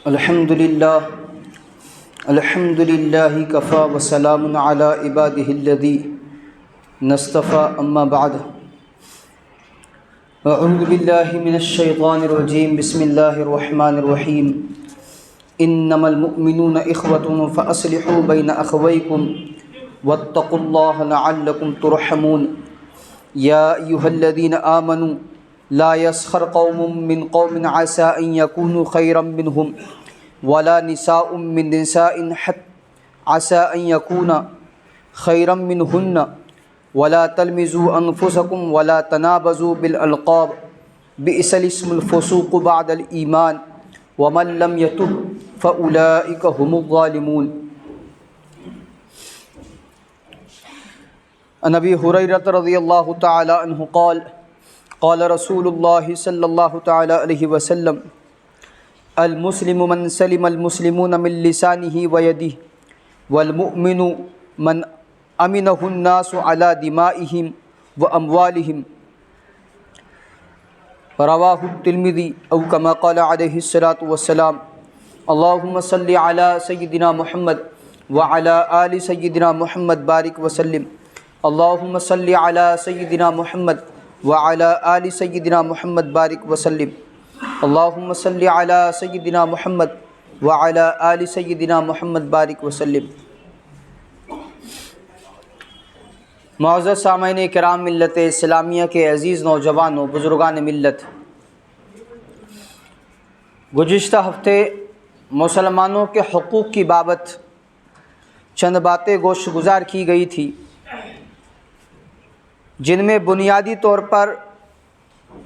الحمدللہ کفا وسلام علی عبادہ الذین اصطفیٰ اما بعد اعوذ باللہ من الشیطان الرجیم بسم اللہ الرحمن الرحیم انما المؤمنون اخوة فاصلحوا بین اخویکم واتقوا اللہ لعلکم ترحمون یا ایہا الذین آمنوا لا يسخر قوم من قوم عسى ان يكونوا خيرا منهم ولا نساء من نساء عسى ان يكون خيرا منهن ولا تلمزوا انفسكم ولا تنابزوا بالالقاب بئس الاسم الفسوق بعد الايمان ومن لم يتب فاولئك هم الظالمون. عن ابي هريرة رضي الله تعالى عنه قال قال رسول اللہ صلی اللہ تعالی علیہ وسلم المسلم من سلم المسلمون من لسانه ويده والمؤمن من امنه الناس على دمائهم واموالهم رواہ الترمذی او کما قال علیہ الصلاۃ والسلام. اللہم صلی علی سیدنا محمد وعلی آل سیدنا محمد بارک وسلم. اللہم صلی علی سیدنا محمد وعلی آل سیدنا محمد بارک وسلم. اللہم صلی علی سیدنا محمد وعلی آل سیدنا محمد بارک وسلم. معزز سامعین کرام ملت اسلامیہ کے عزیز نوجوانوں بزرگان ملت، گزشتہ ہفتے مسلمانوں کے حقوق کی بابت چند باتیں گوش گزار کی گئی تھی، جن میں بنیادی طور پر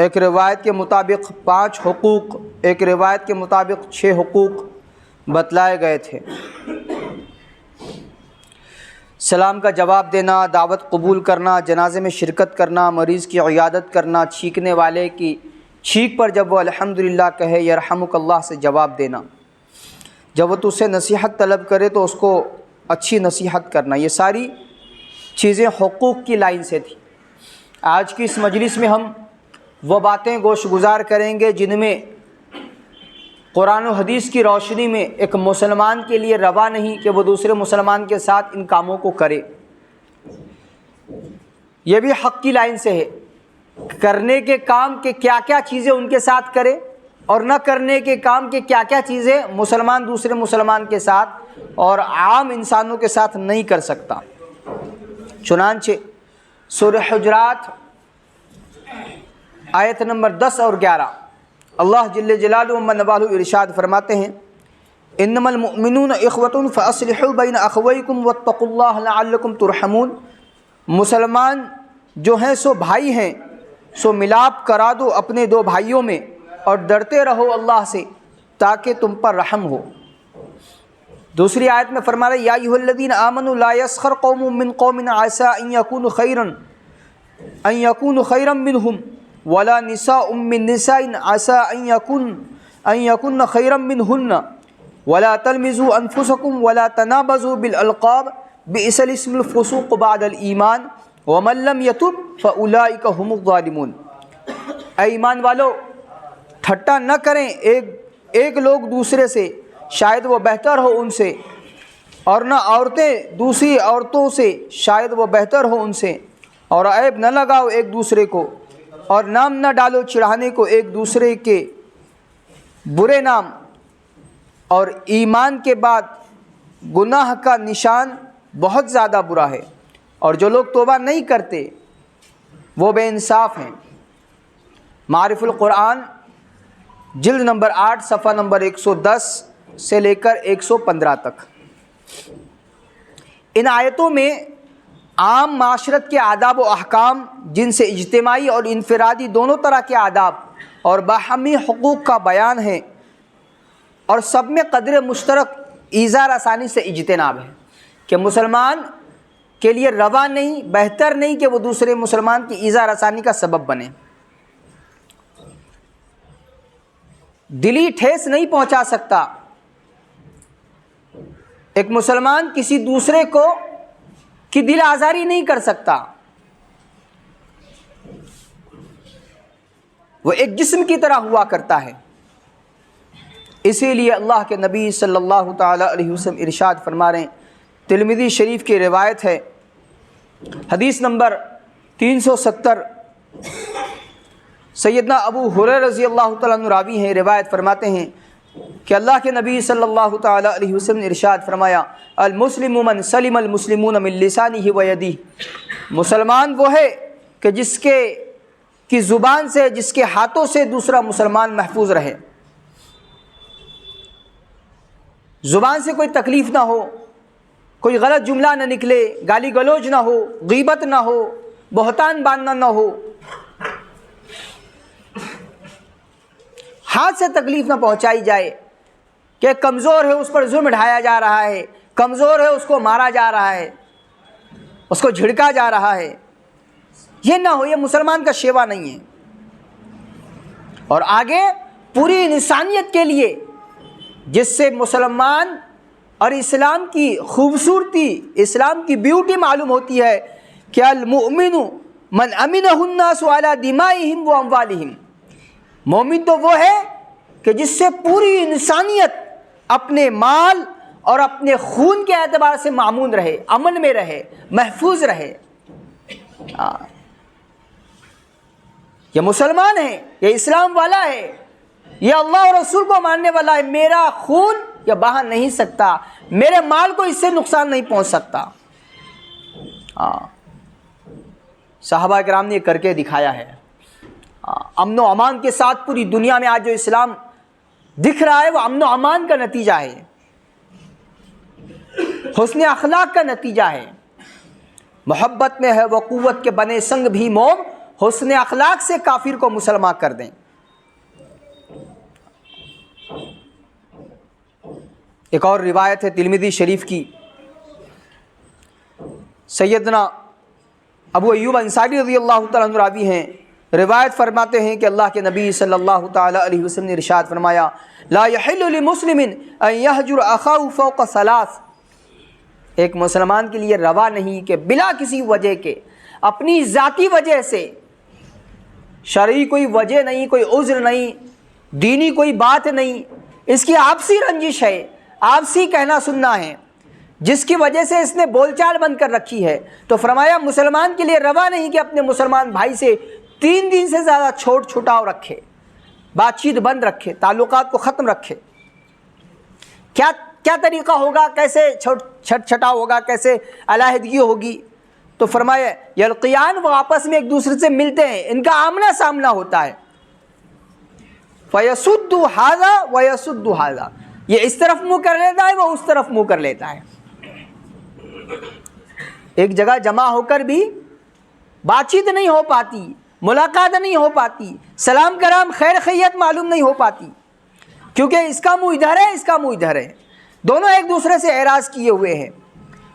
ایک روایت کے مطابق 5 حقوق، ایک روایت کے مطابق 6 حقوق بتلائے گئے تھے. سلام کا جواب دینا، دعوت قبول کرنا، جنازے میں شرکت کرنا، مریض کی عیادت کرنا، چھینکنے والے کی چھینک پر جب وہ الحمدللہ کہے یرحمک اللہ سے جواب دینا، جب وہ تجھ سے نصیحت طلب کرے تو اس کو اچھی نصیحت کرنا، یہ ساری چیزیں حقوق کی لائن سے تھی. آج کی اس مجلس میں ہم وہ باتیں گوش گزار کریں گے جن میں قرآن و حدیث کی روشنی میں ایک مسلمان کے لیے روا نہیں کہ وہ دوسرے مسلمان کے ساتھ ان کاموں کو کرے. یہ بھی حق کی لائن سے ہے، کرنے کے کام کے کیا کیا چیزیں ان کے ساتھ کرے اور نہ کرنے کے کام کے کیا کیا چیزیں مسلمان دوسرے مسلمان کے ساتھ اور عام انسانوں کے ساتھ نہیں کر سکتا. چنانچہ سورہ حجرات آیت نمبر 10 اور 11 اللہ جل جلالہ و من والہ ارشاد فرماتے ہیں انما المؤمنون اخوة فاصلحوا بین اخویکم واتقوا اللہ لعلکم ترحمون. مسلمان جو ہیں سو بھائی ہیں، سو ملاپ کرا دو اپنے 2 بھائیوں میں اور ڈرتے رہو اللہ سے تاکہ تم پر رحم ہو. دوسری آیت میں فرما رہا ہے یا ایھا الذین آمنوا لا یسخر قوم من قوم عسى ان یکونوا خیرا منهم ولا نساء من نساء عسى ان یکن خیرا منهن ولا تلمزوا انفسکم ولا تنابزوا بالالقاب بئس الاسم الفسوق بعد الایمان ومن لم یتب فاولئک هم الظالمون. اے ایمان والو، ٹھٹا نہ کریں ایک لوگ دوسرے سے، شاید وہ بہتر ہو ان سے، اور نہ عورتیں دوسری عورتوں سے، شاید وہ بہتر ہو ان سے، اور عیب نہ لگاؤ ایک دوسرے کو، اور نام نہ ڈالو چڑھانے کو ایک دوسرے کے برے نام، اور ایمان کے بعد گناہ کا نشان بہت زیادہ برا ہے، اور جو لوگ توبہ نہیں کرتے وہ بے انصاف ہیں. معارف القرآن جلد نمبر 8 صفحہ نمبر 110 سے لے کر 115 تک. ان آیتوں میں عام معاشرت کے آداب و احکام، جن سے اجتماعی اور انفرادی دونوں طرح کے آداب اور باہمی حقوق کا بیان ہے، اور سب میں قدر مشترک ایذار آسانی سے اجتناب ہے کہ مسلمان کے لیے روا نہیں، بہتر نہیں کہ وہ دوسرے مسلمان کی ایذار آسانی کا سبب بنے. دلی ٹھیس نہیں پہنچا سکتا ایک مسلمان کسی دوسرے کو کی دل آزاری نہیں کر سکتا. وہ ایک جسم کی طرح ہوا کرتا ہے. اسی لیے اللہ کے نبی صلی اللہ تعالیٰ علیہ وسلم ارشاد فرما رہے ہیں، ترمذی شریف کی روایت ہے، حدیث نمبر 370، سیدنا ابو ہریرہ رضی اللہ تعالیٰ عنہ راوی ہیں، روایت فرماتے ہیں کہ اللہ کے نبی صلی اللہ تعالیٰ علیہ وسلم نے ارشاد فرمایا، المسلم من سلم المسلمون من لسانہ و یدہ، مسلمان وہ ہے کہ جس کی زبان سے، جس کے ہاتھوں سے دوسرا مسلمان محفوظ رہے، زبان سے کوئی تکلیف نہ ہو، کوئی غلط جملہ نہ نکلے، گالی گلوچ نہ ہو، غیبت نہ ہو، بہتان باندھنا نہ ہو، ہاتھ سے تکلیف نہ پہنچائی جائے کہ کمزور ہے اس پر ظلم ڈھایا جا رہا ہے، کمزور ہے اس کو مارا جا رہا ہے، اس کو جھڑکا جا رہا ہے، یہ نہ ہو، یہ مسلمان کا شیوا نہیں ہے۔ اور آگے پوری انسانیت کے لیے، جس سے مسلمان اور اسلام کی خوبصورتی، اسلام کی بیوٹی معلوم ہوتی ہے کہ المؤمن من امنہ الناس علی دمائہم و اموالہم، مومن تو وہ ہے کہ جس سے پوری انسانیت اپنے مال اور اپنے خون کے اعتبار سے مامون رہے، امن میں رہے، محفوظ رہے۔ یہ مسلمان ہے، یہ اسلام والا ہے، یہ اللہ اور رسول کو ماننے والا ہے، میرا خون یہ بہا نہیں سکتا، میرے مال کو اس سے نقصان نہیں پہنچ سکتا۔ صحابہ کرام نے یہ کر کے دکھایا ہے۔ امن و امان کے ساتھ پوری دنیا میں آج جو اسلام دکھ رہا ہے وہ امن و امان کا نتیجہ ہے، حسن اخلاق کا نتیجہ ہے۔ محبت میں ہے وہ قوت کے بنے سنگ بھی موم، حسن اخلاق سے کافر کو مسلمان کر دیں۔ ایک اور روایت ہے ترمذی شریف کی، سیدنا ابو ایوب انصاری رضی اللہ تعالیٰ عنہ راوی ہیں، روایت فرماتے ہیں کہ اللہ کے نبی صلی اللہ تعالیٰ علیہ وسلم نے ارشاد فرمایا، لا یحل لمسلم ان یہجر اخاہ فوق ثلاث، ایک مسلمان کے لیے روا نہیں کہ بلا کسی وجہ کے، اپنی ذاتی وجہ سے، شرعی کوئی وجہ نہیں، کوئی عذر نہیں، دینی کوئی بات نہیں، اس کی آپسی رنجش ہے، آپسی کہنا سننا ہے، جس کی وجہ سے اس نے بول چال بند کر رکھی ہے، تو فرمایا مسلمان کے لیے روا نہیں کہ اپنے مسلمان بھائی سے 3 دن سے زیادہ چھٹاؤ رکھے، بات چیت بند رکھے، تعلقات کو ختم رکھے۔ کیا طریقہ ہوگا، کیسے چھٹاؤ ہوگا، کیسے علیحدگی ہوگی؟ تو فرمایا یلقیان، وہ آپس میں ایک دوسرے سے ملتے ہیں، ان کا آمنا سامنا ہوتا ہے، فیسد ھذا ویسد ھذا، یہ اس طرف منہ کر لیتا ہے، وہ اس طرف منہ کر لیتا ہے، ایک جگہ جمع ہو کر بھی بات چیت نہیں ہو پاتی، ملاقات نہیں ہو پاتی، سلام کرام خیر خیریت معلوم نہیں ہو پاتی، کیونکہ اس کا منہ ادھر ہے، اس کا منہ ادھر ہے، دونوں ایک دوسرے سے اعراض کیے ہوئے ہیں۔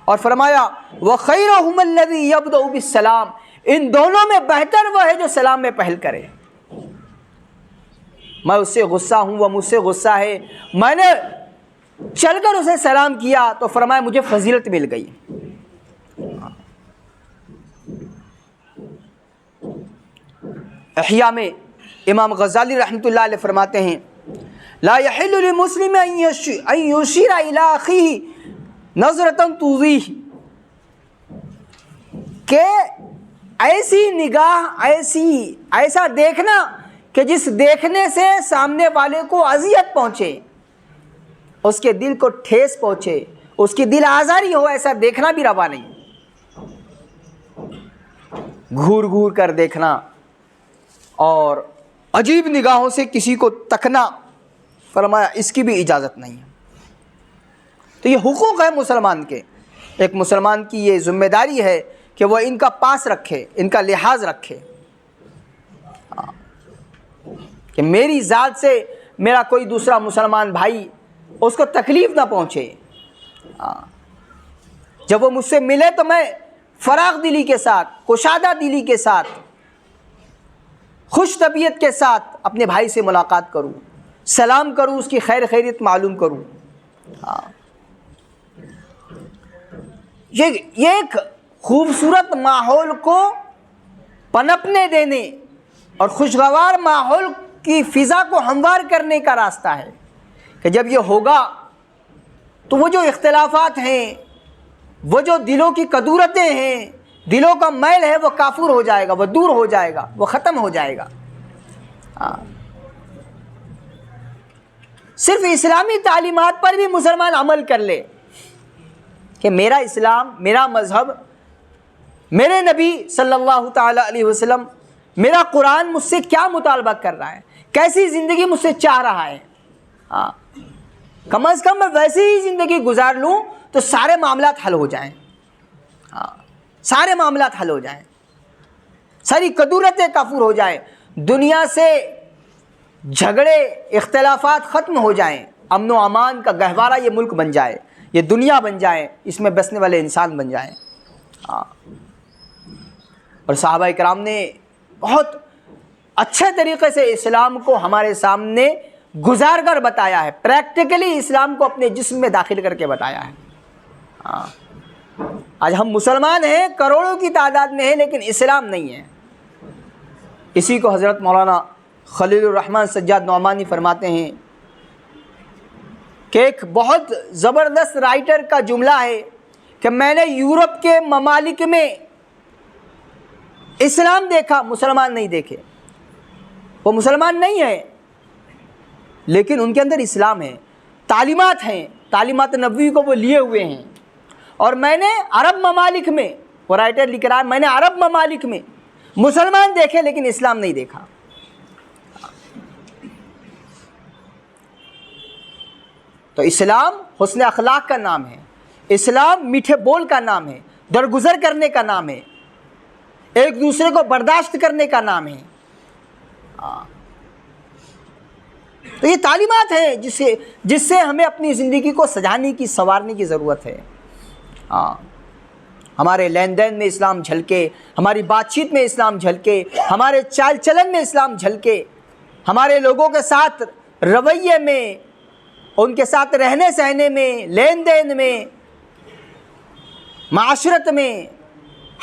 اور فرمایا وَخَيْرُهُمَ الَّذِي يَبْدَأُ بِالسَّلَامِ، ان دونوں میں بہتر وہ ہے جو سلام میں پہل کرے۔ میں اس سے غصہ ہوں، وہ مجھ سے غصہ ہے، میں نے چل کر اسے سلام کیا تو فرمایا مجھے فضیلت مل گئی۔ احیاء میں امام غزالی رحمۃ اللہ علیہ فرماتے ہیں، لا يحل للمسلم ان يشير الى اخيه نظرة تؤذيه، کہ ایسی نگاہ، ایسا دیکھنا کہ جس دیکھنے سے سامنے والے کو اذیت پہنچے، اس کے دل کو ٹھیس پہنچے، اس کی دل آزاری ہو، ایسا دیکھنا بھی روا نہیں۔ گھور گھور کر دیکھنا اور عجیب نگاہوں سے کسی کو تکنا، فرمایا اس کی بھی اجازت نہیں ہے۔ تو یہ حقوق ہے مسلمان کے، ایک مسلمان کی یہ ذمہ داری ہے کہ وہ ان کا پاس رکھے، ان کا لحاظ رکھے، کہ میری ذات سے میرا کوئی دوسرا مسلمان بھائی اس کو تکلیف نہ پہنچے۔ جب وہ مجھ سے ملے تو میں فراغ دلی کے ساتھ، کشادہ دلی کے ساتھ، خوش طبیعت کے ساتھ اپنے بھائی سے ملاقات کروں، سلام کروں، اس کی خیر خیریت معلوم کروں۔ یہ ایک خوبصورت ماحول کو پنپنے دینے اور خوشگوار ماحول کی فضا کو ہموار کرنے کا راستہ ہے کہ جب یہ ہوگا تو وہ جو اختلافات ہیں، وہ جو دلوں کی کدورتیں ہیں، دلوں کا میل ہے، وہ کافور ہو جائے گا، وہ دور ہو جائے گا، وہ ختم ہو جائے گا۔ صرف اسلامی تعلیمات پر بھی مسلمان عمل کر لے کہ میرا اسلام، میرا مذہب، میرے نبی صلی اللہ تعالی علیہ وسلم، میرا قرآن مجھ سے کیا مطالبہ کر رہا ہے، کیسی زندگی مجھ سے چاہ رہا ہے، کم از کم میں ویسی ہی زندگی گزار لوں تو سارے معاملات حل ہو جائیں، سارے معاملات حل ہو جائیں، ساری کدورتیں کافور ہو جائیں، دنیا سے جھگڑے اختلافات ختم ہو جائیں، امن و امان کا گہوارہ یہ ملک بن جائے، یہ دنیا بن جائے، اس میں بسنے والے انسان بن جائیں۔ اور صحابہ کرام نے بہت اچھے طریقے سے اسلام کو ہمارے سامنے گزار کر بتایا ہے، پریکٹیکلی اسلام کو اپنے جسم میں داخل کر کے بتایا ہے۔ آج ہم مسلمان ہیں، کروڑوں کی تعداد میں ہیں، لیکن اسلام نہیں ہے۔ اسی کو حضرت مولانا خلیل الرحمن سجاد نعمانی فرماتے ہیں کہ ایک بہت زبردست رائٹر کا جملہ ہے کہ میں نے یورپ کے ممالک میں اسلام دیکھا، مسلمان نہیں دیکھے۔ وہ مسلمان نہیں ہیں لیکن ان کے اندر اسلام ہے، تعلیمات ہیں، تعلیمات نبوی کو وہ لیے ہوئے ہیں۔ اور میں نے عرب ممالک میں، وہ رائٹر لکھ رہا ہے، میں نے عرب ممالک میں مسلمان دیکھے لیکن اسلام نہیں دیکھا۔ تو اسلام حسن اخلاق کا نام ہے، اسلام میٹھے بول کا نام ہے، درگزر کرنے کا نام ہے، ایک دوسرے کو برداشت کرنے کا نام ہے۔ تو یہ تعلیمات ہیں جس سے ہمیں اپنی زندگی کو سجانے کی، سنوارنے کی ضرورت ہے۔ ہمارے لین دین میں اسلام جھلکے، ہماری بات چیت میں اسلام جھلکے، ہمارے چال چلن میں اسلام جھلکے، ہمارے لوگوں کے ساتھ رویے میں، ان کے ساتھ رہنے سہنے میں، لین دین میں، معاشرت میں،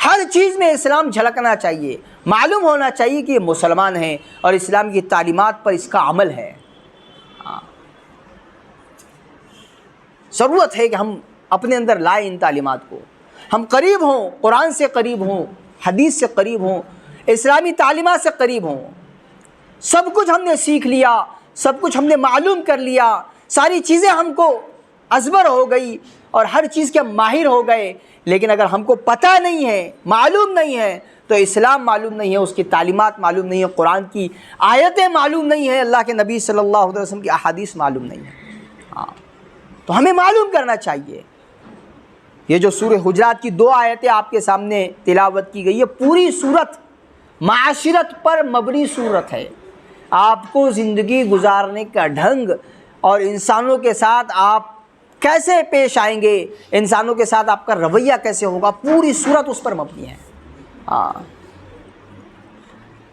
ہر چیز میں اسلام جھلکنا چاہیے، معلوم ہونا چاہیے کہ یہ مسلمان ہیں اور اسلام کی تعلیمات پر اس کا عمل ہے۔ ضرورت ہے کہ ہم اپنے اندر لائیں ان تعلیمات کو، ہم قریب ہوں، قرآن سے قریب ہوں، حدیث سے قریب ہوں، اسلامی تعلیمات سے قریب ہوں۔ سب کچھ ہم نے سیکھ لیا، سب کچھ ہم نے معلوم کر لیا، ساری چیزیں ہم کو ازبر ہو گئی اور ہر چیز کے ماہر ہو گئے، لیکن اگر ہم کو پتہ نہیں ہے، معلوم نہیں ہے، تو اسلام معلوم نہیں ہے، اس کی تعلیمات معلوم نہیں ہے، قرآن کی آیتیں معلوم نہیں ہیں، اللہ کے نبی صلی اللہ علیہ وسلم کی احادیث معلوم نہیں ہیں۔ تو ہمیں معلوم کرنا چاہیے۔ یہ جو سورہ حجرات کی 2 آیتیں آپ کے سامنے تلاوت کی گئی ہے، پوری سورت معاشرت پر مبنی سورت ہے۔ آپ کو زندگی گزارنے کا ڈھنگ اور انسانوں کے ساتھ آپ کیسے پیش آئیں گے، انسانوں کے ساتھ آپ کا رویہ کیسے ہوگا، پوری سورت اس پر مبنی ہے۔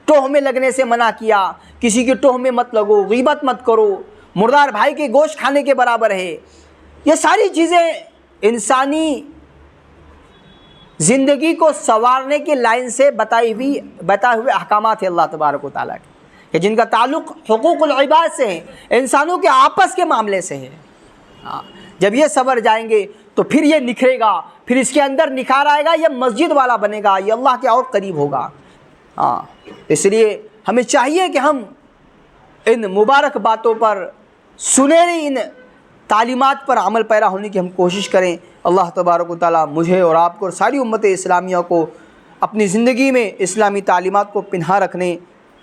ٹوہ میں لگنے سے منع کیا، کسی کی ٹوہ میں مت لگو، غیبت مت کرو، مردار بھائی کے گوشت کھانے کے برابر ہے۔ یہ ساری چیزیں انسانی زندگی کو سنوارنے کی لائن سے بتائے ہوئے احکامات ہیں اللہ تبارک و تعالیٰ کے، کہ جن کا تعلق حقوق العباد سے ہے، انسانوں کے آپس کے معاملے سے ہے۔ جب یہ سنور جائیں گے تو پھر یہ نکھرے گا، پھر اس کے اندر نکھار آئے گا، یہ مسجد والا بنے گا، یہ اللہ کے اور قریب ہوگا۔ اس لیے ہمیں چاہیے کہ ہم ان مبارک باتوں پر، سنہری ان تعلیمات پر عمل پیرا ہونے کی ہم کوشش کریں۔ اللہ تبارک و تعالیٰ مجھے اور آپ کو اور ساری امت اسلامیہ کو اپنی زندگی میں اسلامی تعلیمات کو پنہا رکھنے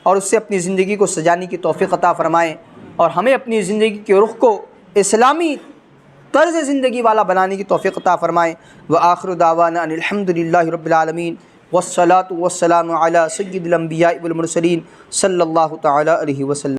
اور اس سے اپنی زندگی کو سجانے کی توفیق عطا فرمائیں، اور ہمیں اپنی زندگی کے رخ کو اسلامی طرز زندگی والا بنانے کی توفیق عطا فرمائیں۔ وآخر دعوانا ان الحمد للہ رب العالمین، والصلاة والسلام علی سید الانبیاء والمرسلین صلی اللہ تعالی علیہ وسلم۔